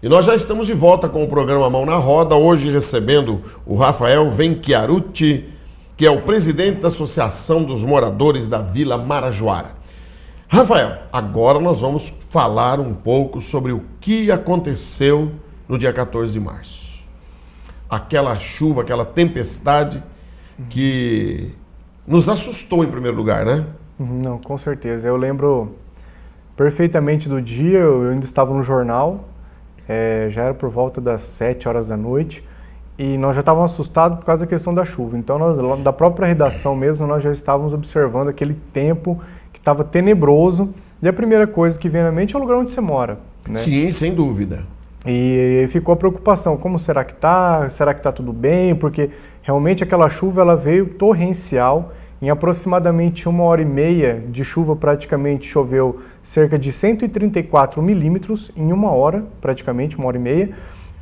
E nós já estamos de volta com o programa Mão na Roda, hoje recebendo o Rafael Venchiarutti, que é o presidente da Associação dos Moradores da Vila Marajoara. Rafael, agora nós vamos falar um pouco sobre o que aconteceu no dia 14 de março. Aquela chuva, aquela tempestade que nos assustou em primeiro lugar, né? Não, com certeza. Eu lembro perfeitamente do dia, eu ainda estava no jornal, já era por volta das 7 horas da noite, e nós já estávamos assustados por causa da questão da chuva. Então, nós, da própria redação mesmo, nós já estávamos observando aquele tempo que estava tenebroso, e a primeira coisa que vem na mente é o lugar onde você mora, né? Sim, sem dúvida. E ficou a preocupação, como será que está? Será que está tudo bem? Porque realmente aquela chuva ela veio torrencial. Em aproximadamente 1h30 de chuva, praticamente choveu cerca de 134 milímetros em 1 hora, praticamente 1h30.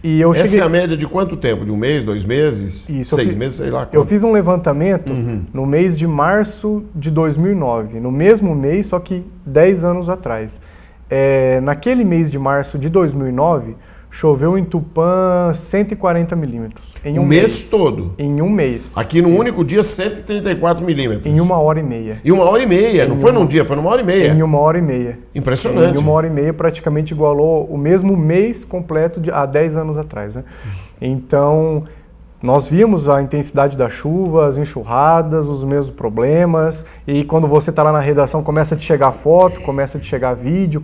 E eu Essa é a média de quanto tempo? De 1 mês, 2 meses, Isso, 6 meses, sei lá quanto. Eu fiz um levantamento no mês de março de 2009, no mesmo mês, só que 10 anos atrás. Naquele mês de março de 2009, choveu em Tupã 140 milímetros. Em um mês todo? Em um mês. Aqui no único dia, 134 milímetros. Em 1h30. Em 1h30, não foi num dia, foi numa hora e meia. Em 1h30. Impressionante. Em 1h30 praticamente igualou o mesmo mês completo há 10 anos atrás, né? Então, nós vimos a intensidade da chuva, as enxurradas, os mesmos problemas, e quando você está lá na redação, começa a te chegar foto, começa a te chegar vídeo,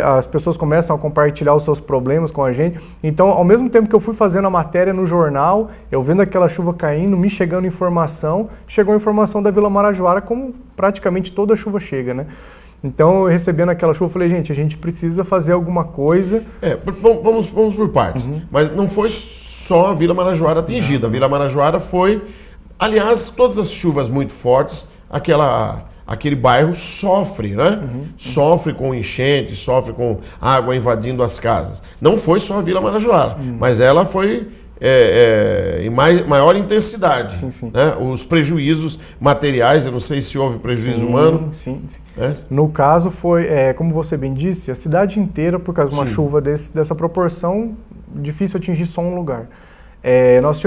as pessoas começam a compartilhar os seus problemas com a gente. Então, ao mesmo tempo que eu fui fazendo a matéria no jornal, eu vendo aquela chuva caindo, me chegando informação, chegou a informação da Vila Marajoara, como praticamente toda chuva chega, né? Então, eu recebendo aquela chuva, eu falei, gente, a gente precisa fazer alguma coisa. Vamos por partes. Mas não foi só a Vila Marajoara atingida. A Vila Marajoara foi, aliás, todas as chuvas muito fortes, aquele bairro sofre, né? Sofre com enchente, sofre com água invadindo as casas. Não foi só a Vila Marajoara, mas ela foi em maior intensidade. Sim. Né? Os prejuízos materiais, eu não sei se houve prejuízo humano. Sim. No caso foi, como você bem disse, a cidade inteira, por causa de uma chuva dessa proporção, difícil atingir só um lugar. Nós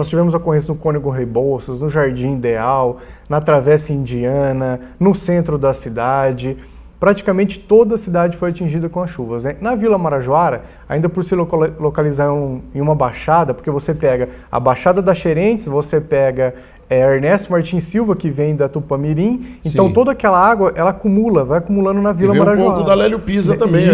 tivemos ocorrência no Cônego Rebouças, no Jardim Ideal, na Travessa Indiana, no centro da cidade. Praticamente toda a cidade foi atingida com as chuvas, né? Na Vila Marajoara, ainda por se localizar em uma baixada, porque você pega a Baixada das Xerentes, você pega Ernesto Martins Silva, que vem da Tupamirim, então toda aquela água, ela vai acumulando na Vila Marajoara. Um pouco da Lélio Pisa também,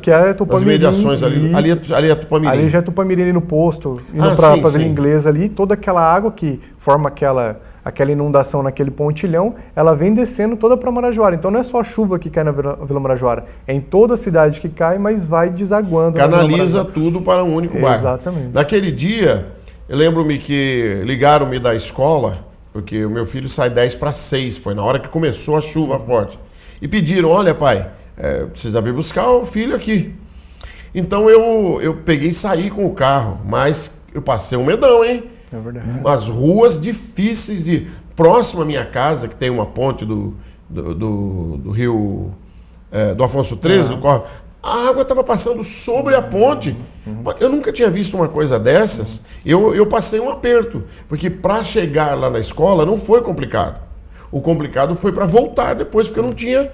que é Tupamirim, as mediações ali. Ali é Tupamirim. Ali já é Tupamirim, ali no posto, indo para a Vila Inglesa ali, toda aquela água que forma aquela inundação naquele pontilhão, ela vem descendo toda para Marajoara. Então não é só a chuva que cai na Vila Marajoara, é em toda a cidade que cai, mas vai desaguando. Canaliza tudo para um único bairro. Exatamente. Naquele dia, eu lembro-me que ligaram-me da escola, porque o meu filho sai 5:50, foi na hora que começou a chuva forte. E pediram, olha pai, precisa vir buscar o filho aqui. Então eu peguei e saí com o carro, mas eu passei um medão, hein? É verdade. As ruas difíceis próximo à minha casa, que tem uma ponte do rio do Afonso XIII, do Córrego, a água estava passando sobre a ponte. Eu nunca tinha visto uma coisa dessas. Eu passei um aperto, porque para chegar lá na escola não foi complicado. O complicado foi para voltar depois, porque eu não tinha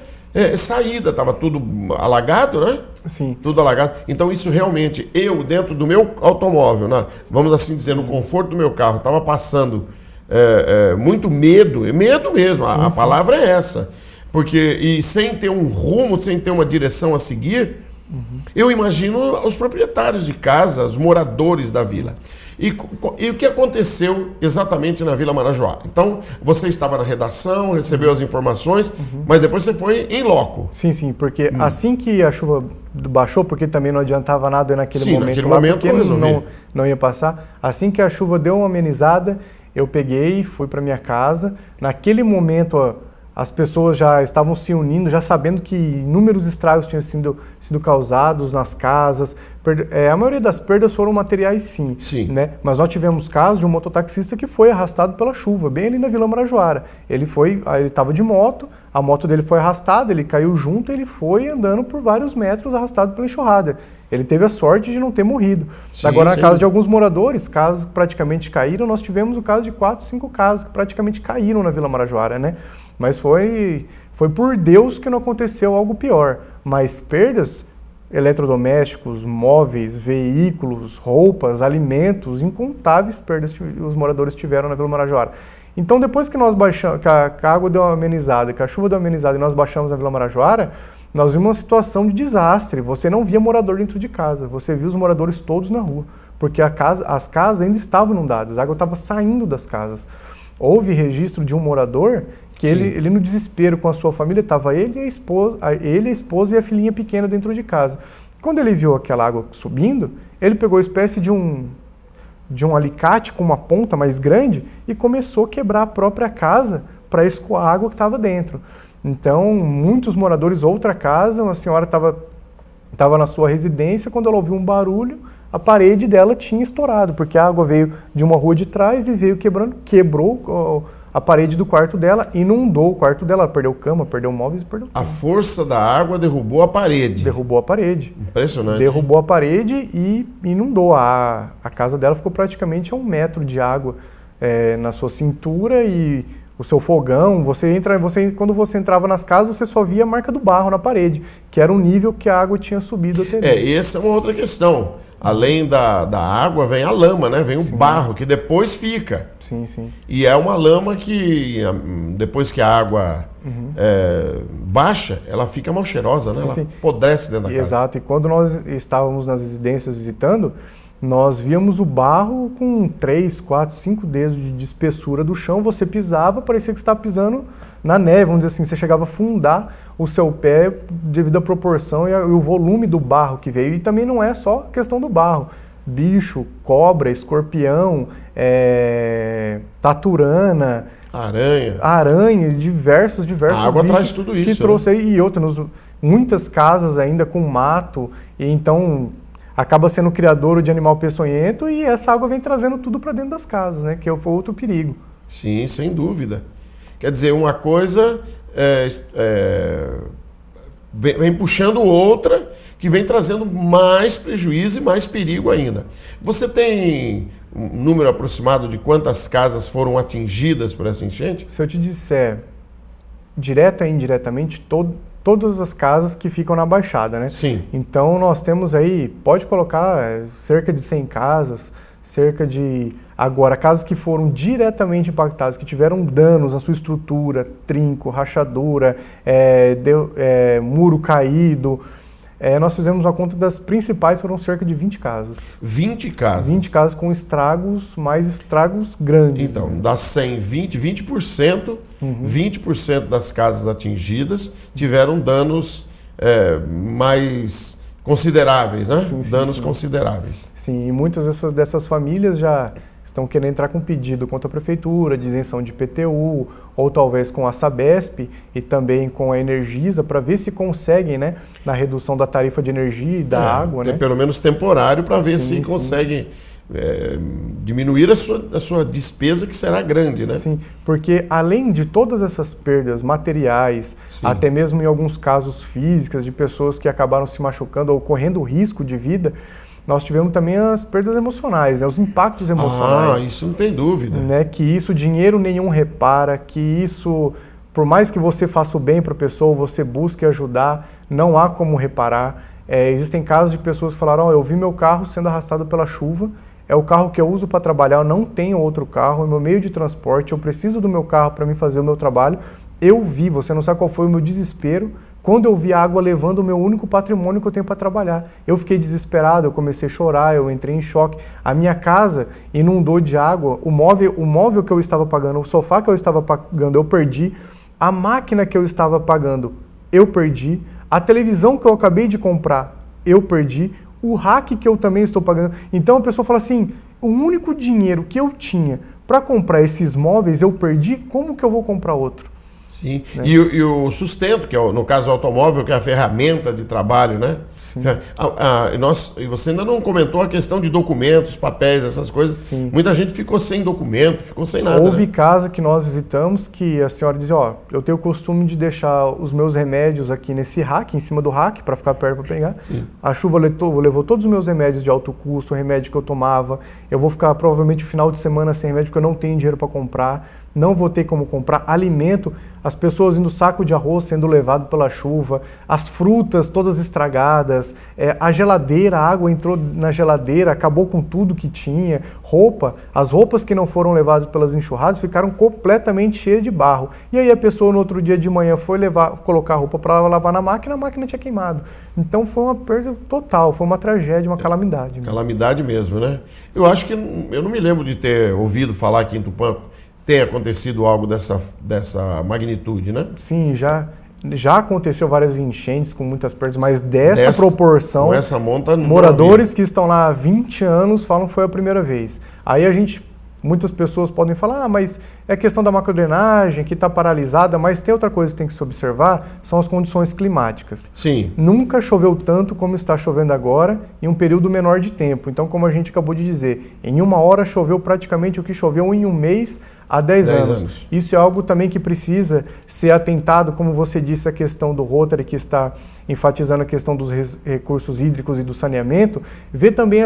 saída, estava tudo alagado, né? Sim. Tudo alagado. Então isso realmente, eu dentro do meu automóvel, né, vamos assim dizer, no conforto do meu carro, estava passando muito medo mesmo, a palavra é essa. E sem ter um rumo, sem ter uma direção a seguir, eu imagino os proprietários de casa, os moradores da vila. E o que aconteceu exatamente na Vila Marajoara? Então, você estava na redação, recebeu as informações, mas depois você foi em loco. Sim, porque assim que a chuva baixou, porque também não adiantava nada naquele momento, porque não ia passar, assim que a chuva deu uma amenizada, eu peguei, fui para minha casa. Naquele momento, as pessoas já estavam se unindo, já sabendo que inúmeros estragos tinham sido causados nas casas. A maioria das perdas foram materiais, sim. Né? Mas nós tivemos casos de um mototaxista que foi arrastado pela chuva, bem ali na Vila Marajoara. Ele estava de moto, a moto dele foi arrastada, ele caiu junto, ele foi andando por vários metros arrastado pela enxurrada. Ele teve a sorte de não ter morrido. Sim, agora, na casa de alguns moradores, casas que praticamente caíram, nós tivemos o caso de 4, 5 casas que praticamente caíram na Vila Marajoara, né? Mas foi por Deus que não aconteceu algo pior. Mas perdas, eletrodomésticos, móveis, veículos, roupas, alimentos, incontáveis perdas os moradores tiveram na Vila Marajoara. Então, depois que nós baixamos, que a água deu uma amenizada, que a chuva deu uma amenizada e nós baixamos na Vila Marajoara, nós vimos uma situação de desastre. Você não via morador dentro de casa, você via os moradores todos na rua, porque as casas ainda estavam inundadas, a água estava saindo das casas. Houve registro de um morador que ele no desespero com a sua família, estava ele, a esposa e a filhinha pequena dentro de casa. Quando ele viu aquela água subindo, ele pegou uma espécie de um alicate com uma ponta mais grande e começou a quebrar a própria casa para escoar a água que estava dentro. Então, muitos moradores, outra casa, uma senhora estava na sua residência, quando ela ouviu um barulho, a parede dela tinha estourado, porque a água veio de uma rua de trás e veio quebrou a parede do quarto dela, inundou o quarto dela, ela perdeu cama, perdeu móveis e perdeu tudo. A força da água derrubou a parede. Derrubou a parede. Impressionante. Derrubou a parede e inundou. A casa dela ficou praticamente a 1 metro de água na sua cintura e o seu fogão. Quando você entrava nas casas, você só via a marca do barro na parede, que era o nível que a água tinha subido até ali. Essa é uma outra questão. Além da água, vem a lama, né? Vem o barro, que depois fica. Sim, sim. E é uma lama que, depois que a água baixa, ela fica mal cheirosa, né? Ela apodrece dentro da casa. Exato. E quando nós estávamos nas residências visitando, nós víamos o barro com 3, 4, 5 dedos de espessura do chão. Você pisava, parecia que você estava pisando na neve, vamos dizer assim. Você chegava a afundar o seu pé devido à proporção e o volume do barro que veio. E também não é só questão do barro. Bicho, cobra, escorpião, taturana, aranha, diversos. A água traz tudo isso. Que trouxe aí, e muitas casas ainda com mato, e então acaba sendo criadouro de animal peçonhento e essa água vem trazendo tudo para dentro das casas, né? Que foi outro perigo. Sim, sem dúvida. Quer dizer, uma coisa vem puxando outra, que vem trazendo mais prejuízo e mais perigo ainda. Você tem um número aproximado de quantas casas foram atingidas por essa enchente? Se eu te disser, direta e indiretamente, todas as casas que ficam na Baixada, né? Sim. Então nós temos aí, pode colocar cerca de 100 casas, agora, casas que foram diretamente impactadas, que tiveram danos na sua estrutura, trinco, rachadura, muro caído. Nós fizemos uma conta das principais, foram cerca de 20 casas. 20 casas? 20 casas com estragos, mais estragos grandes. Então, das 100, 20%, 20% das casas atingidas tiveram danos mais consideráveis, né? Sim, danos consideráveis. Sim, e muitas dessas famílias já estão querendo entrar com pedido contra a prefeitura, de isenção de IPTU, ou talvez com a Sabesp e também com a Energisa, para ver se conseguem, né, na redução da tarifa de energia e da água, né? Pelo menos temporário, para ver se conseguem diminuir a sua despesa, que será grande, né? Sim, porque além de todas essas perdas materiais, até mesmo em alguns casos físicas, de pessoas que acabaram se machucando ou correndo risco de vida, nós tivemos também as perdas emocionais, né? Os impactos emocionais. Isso não tem dúvida. Né? Que isso dinheiro nenhum repara, que isso, por mais que você faça o bem para a pessoa, você busque ajudar, não há como reparar. Existem casos de pessoas que falaram, eu vi meu carro sendo arrastado pela chuva, é o carro que eu uso para trabalhar, eu não tenho outro carro, é meu meio de transporte, eu preciso do meu carro para me fazer o meu trabalho. Eu vi, você não sabe qual foi o meu desespero, quando eu vi a água levando o meu único patrimônio que eu tenho para trabalhar. Eu fiquei desesperado, eu comecei a chorar, eu entrei em choque. A minha casa inundou de água, o móvel que eu estava pagando, o sofá que eu estava pagando, eu perdi. A máquina que eu estava pagando, eu perdi. A televisão que eu acabei de comprar, eu perdi. O rack que eu também estou pagando. Então a pessoa fala assim, o único dinheiro que eu tinha para comprar esses móveis, eu perdi, como que eu vou comprar outro? Sim, né? E o sustento, que é, no caso, o automóvel, que é a ferramenta de trabalho, né? Sim. E você ainda não comentou a questão de documentos, papéis, essas coisas. Sim. Muita gente ficou sem documento, ficou sem nada. Houve casa que nós visitamos que a senhora dizia, ó, eu tenho o costume de deixar os meus remédios aqui nesse rack, em cima do rack, para ficar perto para pegar. Sim. A chuva levou todos os meus remédios de alto custo, o remédio que eu tomava. Eu vou ficar provavelmente o final de semana sem remédio, porque eu não tenho dinheiro para comprar. Não vou ter como comprar alimento, as pessoas indo saco de arroz sendo levado pela chuva, as frutas todas estragadas, a geladeira, a água entrou na geladeira, acabou com tudo que tinha, as roupas que não foram levadas pelas enxurradas ficaram completamente cheias de barro. E aí a pessoa no outro dia de manhã foi colocar a roupa para lavar na máquina, a máquina tinha queimado. Então foi uma perda total, foi uma tragédia, uma calamidade. Calamidade mesmo, né? Eu acho que, eu não me lembro de ter ouvido falar aqui em Tupã, tem acontecido algo dessa magnitude, né? Sim, já aconteceu várias enchentes com muitas perdas, mas dessa proporção, com essa monta, moradores que estão lá há 20 anos falam que foi a primeira vez. Aí muitas pessoas podem falar, mas é questão da macrodrenagem, que está paralisada, mas tem outra coisa que tem que se observar, são as condições climáticas. Sim. Nunca choveu tanto como está chovendo agora, em um período menor de tempo. Então, como a gente acabou de dizer, em uma hora choveu praticamente o que choveu em um mês há 10 anos. Isso é algo também que precisa ser atentado, como você disse, a questão do Rotary, que está enfatizando a questão dos recursos hídricos e do saneamento, ver também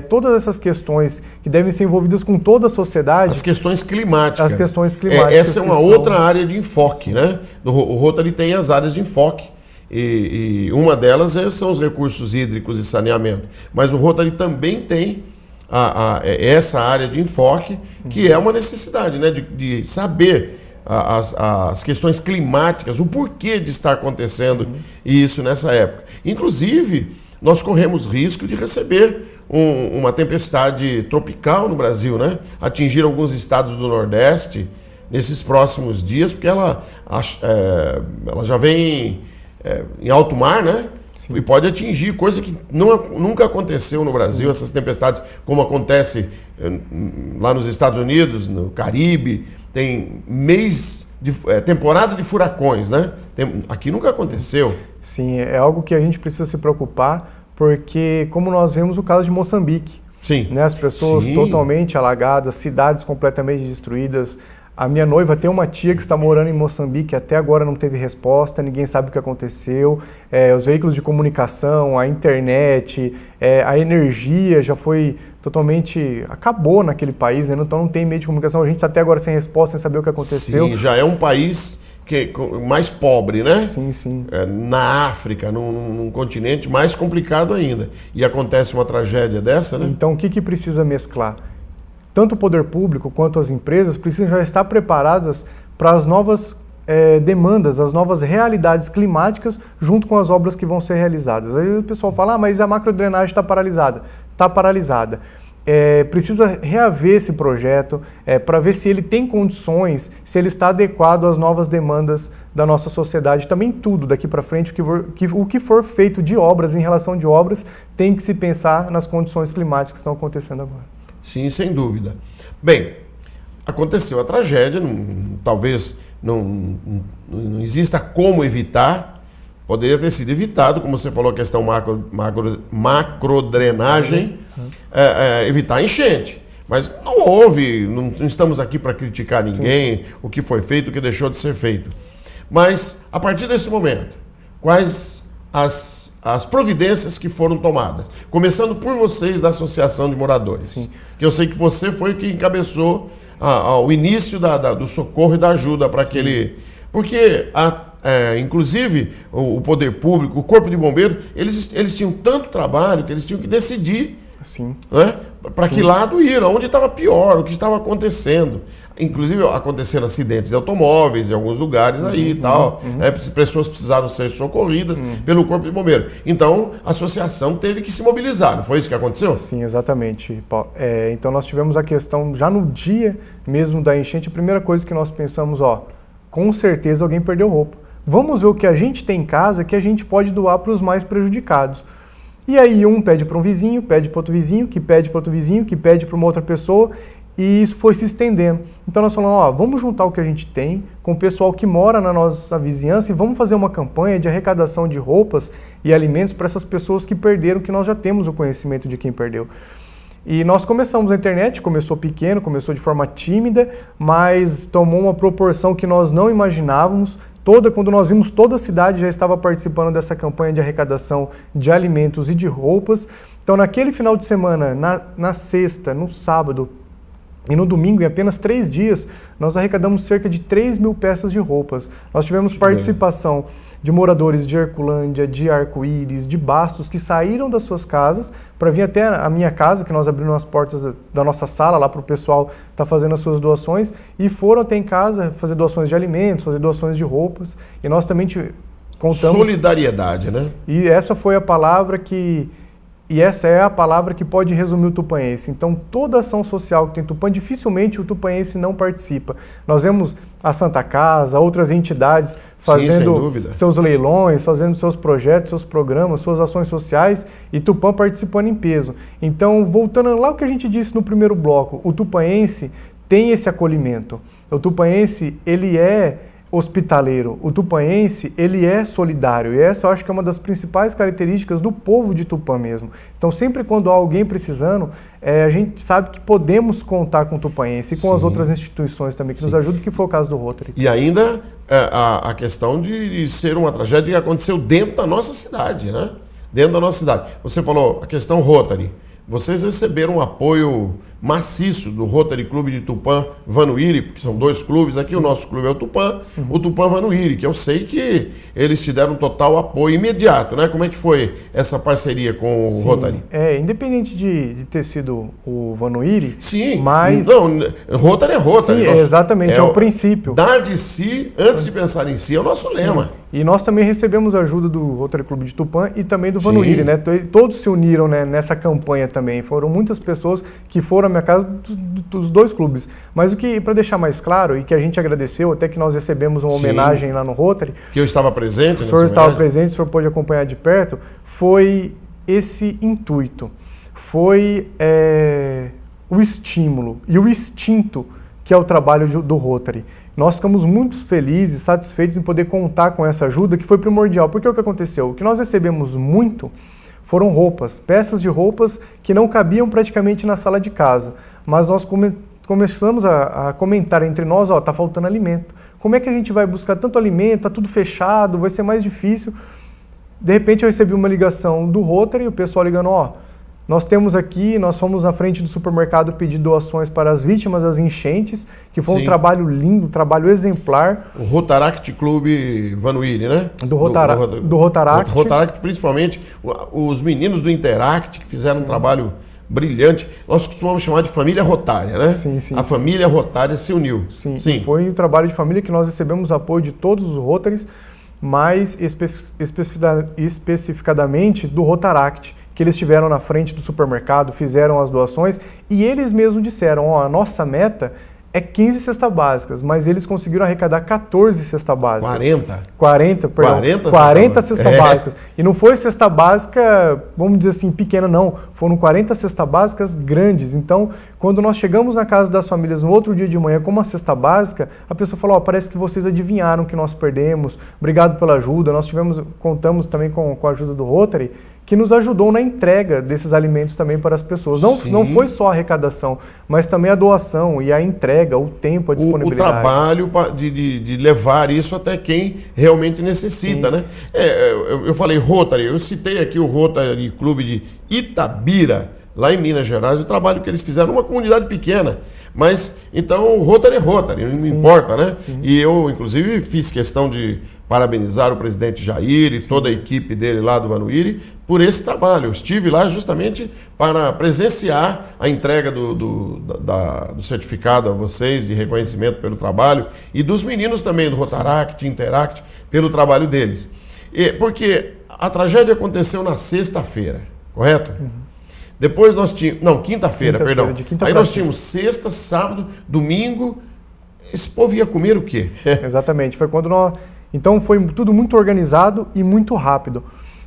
todas essas questões que devem ser envolvidas com toda a sociedade. As questões climáticas. As questões climáticas. Essa é uma outra área de enfoque, né? O Rotary tem as áreas de enfoque. E uma delas são os recursos hídricos e saneamento. Mas o Rotary também tem essa área de enfoque, que é uma necessidade, né? De saber as questões climáticas, o porquê de estar acontecendo isso nessa época. Inclusive, nós corremos risco de receber uma tempestade tropical no Brasil, né? Atingir alguns estados do Nordeste nesses próximos dias, porque ela já vem em alto mar, né? Sim. E pode atingir coisa que nunca aconteceu no Brasil. Sim. Essas tempestades, como acontece lá nos Estados Unidos, no Caribe, tem temporada de furacões, né? Aqui nunca aconteceu. Sim, é algo que a gente precisa se preocupar, porque como nós vemos o caso de Moçambique, sim, né? As pessoas totalmente alagadas, cidades completamente destruídas. A minha noiva tem uma tia que está morando em Moçambique, até agora não teve resposta, ninguém sabe o que aconteceu. Os veículos de comunicação, a internet, a energia já foi totalmente... acabou naquele país, né? Então não tem meio de comunicação. A gente está até agora sem resposta, sem saber o que aconteceu. Sim, já é um país mais pobre, né? Sim, sim. Na África, num continente mais complicado ainda. E acontece uma tragédia dessa, né? Então o que precisa mesclar? Tanto o poder público quanto as empresas precisam já estar preparadas para as novas demandas, as novas realidades climáticas junto com as obras que vão ser realizadas. Aí o pessoal fala, mas a macrodrenagem está paralisada. Está paralisada. Precisa reaver esse projeto para ver se ele tem condições, se ele está adequado às novas demandas da nossa sociedade. Também tudo daqui para frente, o que for feito de obras, em relação de obras, tem que se pensar nas condições climáticas que estão acontecendo agora. Sim, sem dúvida. Bem, aconteceu a tragédia, talvez não exista como evitar, poderia ter sido evitado, como você falou, a questão macrodrenagem, evitar enchente. Mas não houve, não estamos aqui para criticar ninguém, o que foi feito, o que deixou de ser feito. Mas, a partir desse momento, quais as providências que foram tomadas? Começando por vocês da Associação de Moradores. Sim. Que eu sei que você foi o que encabeçou o início do socorro e da ajuda para aquele... Porque, inclusive, o poder público, o Corpo de Bombeiros, eles tinham tanto trabalho que eles tinham que decidir, né, para que lado ir, onde estava pior, o que estava acontecendo. Inclusive, aconteceram acidentes de automóveis em alguns lugares aí e tal. Pessoas precisaram ser socorridas pelo Corpo de Bombeiros. Então, a associação teve que se mobilizar, não foi isso que aconteceu? Sim, exatamente, Paulo. Então, nós tivemos a questão, já no dia mesmo da enchente, a primeira coisa que nós pensamos, com certeza alguém perdeu roupa. Vamos ver o que a gente tem em casa que a gente pode doar para os mais prejudicados. E aí um pede para um vizinho, pede para outro vizinho, que pede para outro vizinho, que pede para uma outra pessoa. E isso foi se estendendo. Então nós falamos, ó, vamos juntar o que a gente tem com o pessoal que mora na nossa vizinhança e vamos fazer uma campanha de arrecadação de roupas e alimentos para essas pessoas que perderam, que nós já temos o conhecimento de quem perdeu. E nós começamos na internet, começou pequeno, começou de forma tímida, mas tomou uma proporção que nós não imaginávamos. Quando nós vimos, toda a cidade já estava participando dessa campanha de arrecadação de alimentos e de roupas. Então naquele final de semana, na sexta, no sábado, e no domingo, em apenas 3 dias, nós arrecadamos cerca de 3 mil peças de roupas. Nós tivemos participação de moradores de Herculândia, de Arco-Íris, de Bastos, que saíram das suas casas para vir até a minha casa, que nós abrimos as portas da nossa sala lá para o pessoal estar fazendo as suas doações, e foram até em casa fazer doações de alimentos, fazer doações de roupas. E nós também contamos... Solidariedade, né? E essa foi a palavra que... E essa é a palavra que pode resumir o tupanhense. Então, toda ação social que tem Tupã, dificilmente o tupanhense não participa. Nós vemos a Santa Casa, outras entidades fazendo seus leilões, fazendo seus projetos, seus programas, suas ações sociais, e Tupã participando em peso. Então, voltando lá ao que a gente disse no primeiro bloco, o tupanhense tem esse acolhimento. O tupanhense, ele é hospitaleiro. O tupanhense, ele é solidário, e essa eu acho que é uma das principais características do povo de Tupã mesmo. Então, sempre quando há alguém precisando, a gente sabe que podemos contar com o tupanhense e com as outras instituições também que nos ajudam, que foi o caso do Rotary. E ainda a questão de ser uma tragédia que aconteceu dentro da nossa cidade, né? Dentro da nossa cidade. Você falou a questão Rotary. Vocês receberam um apoio maciço do Rotary Clube de Tupã, Vanuíri, porque são 2 clubes aqui, o nosso clube é o Tupã, o Tupã Vanuíri, que eu sei que eles te deram total apoio imediato, né? Como é que foi essa parceria com o Rotary? Independente de ter sido o Vanuíri, sim, mas... Não, Rotary é Rotary. Sim, exatamente, é o princípio. Dar de si antes de pensar em si é o nosso lema. E nós também recebemos a ajuda do Rotary Clube de Tupã e também do Vanuíri, né? Todos se uniram, né, nessa campanha também. Foram muitas pessoas que foram à minha casa dos 2 clubes. Mas o que, para deixar mais claro, e que a gente agradeceu, até que nós recebemos uma homenagem lá no Rotary. Que eu estava presente. O senhor estava presente, o senhor pôde acompanhar de perto. Foi esse intuito. Foi o estímulo e o instinto que é o trabalho do Rotary. Nós ficamos muito felizes, satisfeitos em poder contar com essa ajuda, que foi primordial. Porque o que aconteceu? O que nós recebemos muito foram roupas, peças de roupas que não cabiam praticamente na sala de casa. Mas nós começamos a comentar entre nós, ó, tá faltando alimento. Como é que a gente vai buscar tanto alimento, tá tudo fechado, vai ser mais difícil. De repente eu recebi uma ligação do Rotary, o pessoal ligando, ó, nós temos aqui, nós fomos na frente do supermercado pedir doações para as vítimas das enchentes, que foi um trabalho lindo, um trabalho exemplar. O Rotaract Clube Vanuíri, né? Do Rotaract. Rotaract, principalmente os meninos do Interact, que fizeram um trabalho brilhante. Nós costumamos chamar de família rotária, né? A família rotária se uniu. Sim. Foi um trabalho de família que nós recebemos apoio de todos os Rotaries, mas especificadamente do Rotaract, que eles estiveram na frente do supermercado, fizeram as doações, e eles mesmos disseram, ó, a nossa meta é 15 cestas básicas, mas eles conseguiram arrecadar 14 cestas básicas. 40 cestas básicas. E não foi cesta básica, vamos dizer assim, pequena, não. Foram 40 cestas básicas grandes. Então, quando nós chegamos na casa das famílias no outro dia de manhã com uma cesta básica, a pessoa falou, ó, parece que vocês adivinharam que nós perdemos, obrigado pela ajuda. Nós contamos também com a ajuda do Rotary, que nos ajudou na entrega desses alimentos também para as pessoas. Não foi só a arrecadação, mas também a doação e a entrega, o tempo, a disponibilidade. O trabalho de levar isso até quem realmente necessita, né? Eu falei Rotary, eu citei aqui o Rotary Clube de Itabira, lá em Minas Gerais, o trabalho que eles fizeram numa comunidade pequena. Mas, então, o Rotary é Rotary, não importa, né? E eu, inclusive, fiz questão de parabenizar o presidente Jair e toda a equipe dele lá do Vanuíri por esse trabalho. Eu estive lá justamente para presenciar a entrega do certificado a vocês de reconhecimento pelo trabalho e dos meninos também do Rotaract, Interact, pelo trabalho deles. Porque a tragédia aconteceu na sexta-feira, correto? Depois nós tínhamos... Não, quinta-feira, perdão. Aí nós tínhamos sexta, sábado, domingo. Esse povo ia comer o quê? Exatamente. Foi quando nós... Então foi tudo muito organizado e muito rápido.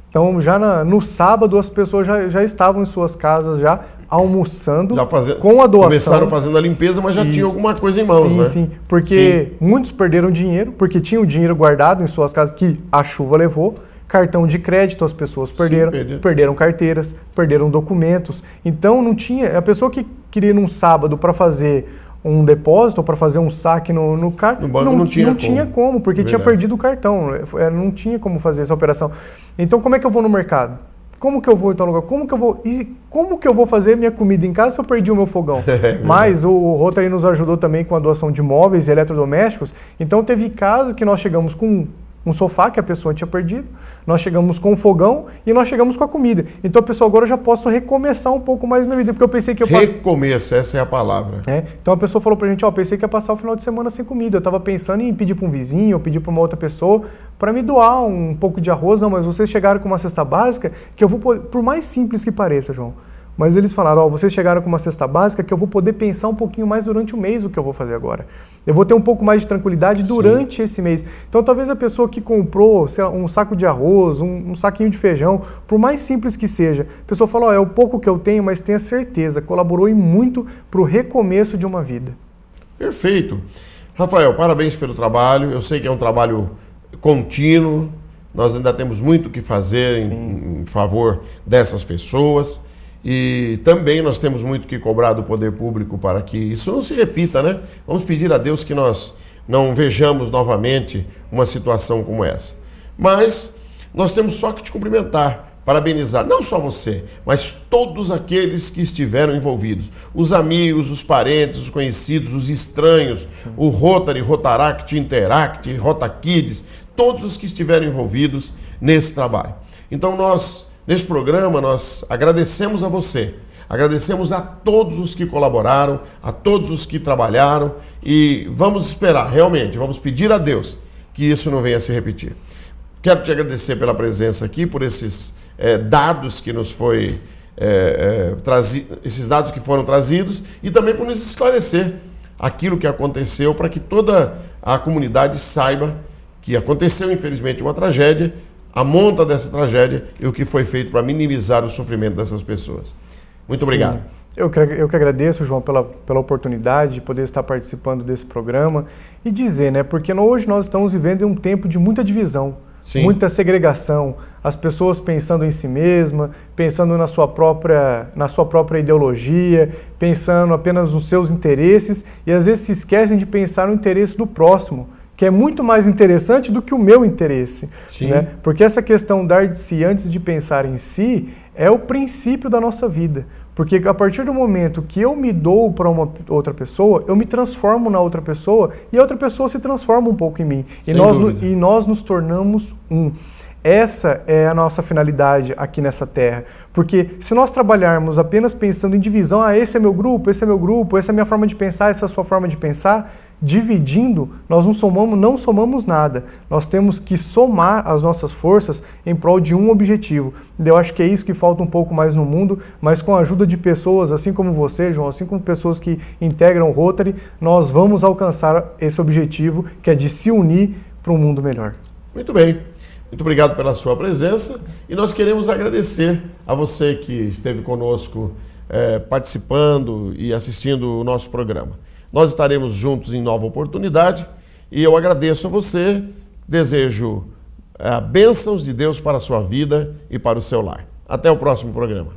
Então já no sábado as pessoas já estavam em suas casas já almoçando com a doação. Começaram fazendo a limpeza, mas já tinha alguma coisa em mãos, sim, né? Sim, porque muitos perderam dinheiro, porque tinham dinheiro guardado em suas casas que a chuva levou. Cartão de crédito as pessoas perderam carteiras, perderam documentos. Então não tinha, a pessoa que queria num sábado para fazer um depósito ou para fazer um saque no cartão, não tinha como, porque tinha perdido o cartão, não tinha como fazer essa operação. Então como é que eu vou no mercado? Como que eu vou em tal lugar? Como que eu vou fazer minha comida em casa se eu perdi o meu fogão? Mas o Rotary nos ajudou também com a doação de móveis e eletrodomésticos. Então teve casos que nós chegamos com um sofá que a pessoa tinha perdido, nós chegamos com um fogão e nós chegamos com a comida. Então a pessoa agora eu já posso recomeçar um pouco mais na vida, porque eu pensei que eu Recomeço, essa é a palavra. Então a pessoa falou pra gente, pensei que ia passar o final de semana sem comida, eu tava pensando em pedir para um vizinho, ou pedir para uma outra pessoa para me doar um pouco de arroz, não, mas vocês chegaram com uma cesta básica que eu vou, por mais simples que pareça, João, mas eles falaram, vocês chegaram com uma cesta básica que eu vou poder pensar um pouquinho mais durante o mês o que eu vou fazer agora. Eu vou ter um pouco mais de tranquilidade durante esse mês. Então talvez a pessoa que comprou um saco de arroz, um saquinho de feijão, por mais simples que seja, a pessoa falou, é o pouco que eu tenho, mas tenha certeza, colaborou muito para o recomeço de uma vida. Perfeito. Rafael, parabéns pelo trabalho. Eu sei que é um trabalho contínuo. Nós ainda temos muito o que fazer em favor dessas pessoas. E também nós temos muito que cobrar do poder público para que isso não se repita, né? Vamos pedir a Deus que nós não vejamos novamente uma situação como essa. Mas nós temos só que te cumprimentar, parabenizar, não só você, mas todos aqueles que estiveram envolvidos. Os amigos, os parentes, os conhecidos, os estranhos, o Rotary, Rotaract, Interact, Rotakids, todos os que estiveram envolvidos nesse trabalho. Então nesse programa, nós agradecemos a você, agradecemos a todos os que colaboraram, a todos os que trabalharam e vamos esperar, realmente, vamos pedir a Deus que isso não venha a se repetir. Quero te agradecer pela presença aqui, por esses dados que nos foi esses dados que foram trazidos e também por nos esclarecer aquilo que aconteceu para que toda a comunidade saiba que aconteceu, infelizmente, uma tragédia, a monta dessa tragédia e o que foi feito para minimizar o sofrimento dessas pessoas. Muito obrigado. Eu que agradeço, João, pela oportunidade de poder estar participando desse programa e dizer, né, porque hoje nós estamos vivendo em um tempo de muita divisão, muita segregação, as pessoas pensando em si mesma, pensando na sua própria ideologia, pensando apenas nos seus interesses e às vezes se esquecem de pensar no interesse do próximo, que é muito mais interessante do que o meu interesse. Né? Porque essa questão dar de si antes de pensar em si é o princípio da nossa vida. Porque a partir do momento que eu me dou para uma outra pessoa, eu me transformo na outra pessoa e a outra pessoa se transforma um pouco em mim. E nós nos tornamos um. Essa é a nossa finalidade aqui nessa terra. Porque se nós trabalharmos apenas pensando em divisão, esse é meu grupo, essa é a minha forma de pensar, essa é a sua forma de pensar, dividindo, nós não somamos nada. Nós temos que somar as nossas forças em prol de um objetivo. Eu acho que é isso que falta um pouco mais no mundo, mas com a ajuda de pessoas assim como você, João, assim como pessoas que integram o Rotary, nós vamos alcançar esse objetivo, que é de se unir para um mundo melhor. Muito bem. Muito obrigado pela sua presença e nós queremos agradecer a você que esteve conosco participando e assistindo o nosso programa. Nós estaremos juntos em nova oportunidade e eu agradeço a você, desejo bênçãos de Deus para a sua vida e para o seu lar. Até o próximo programa.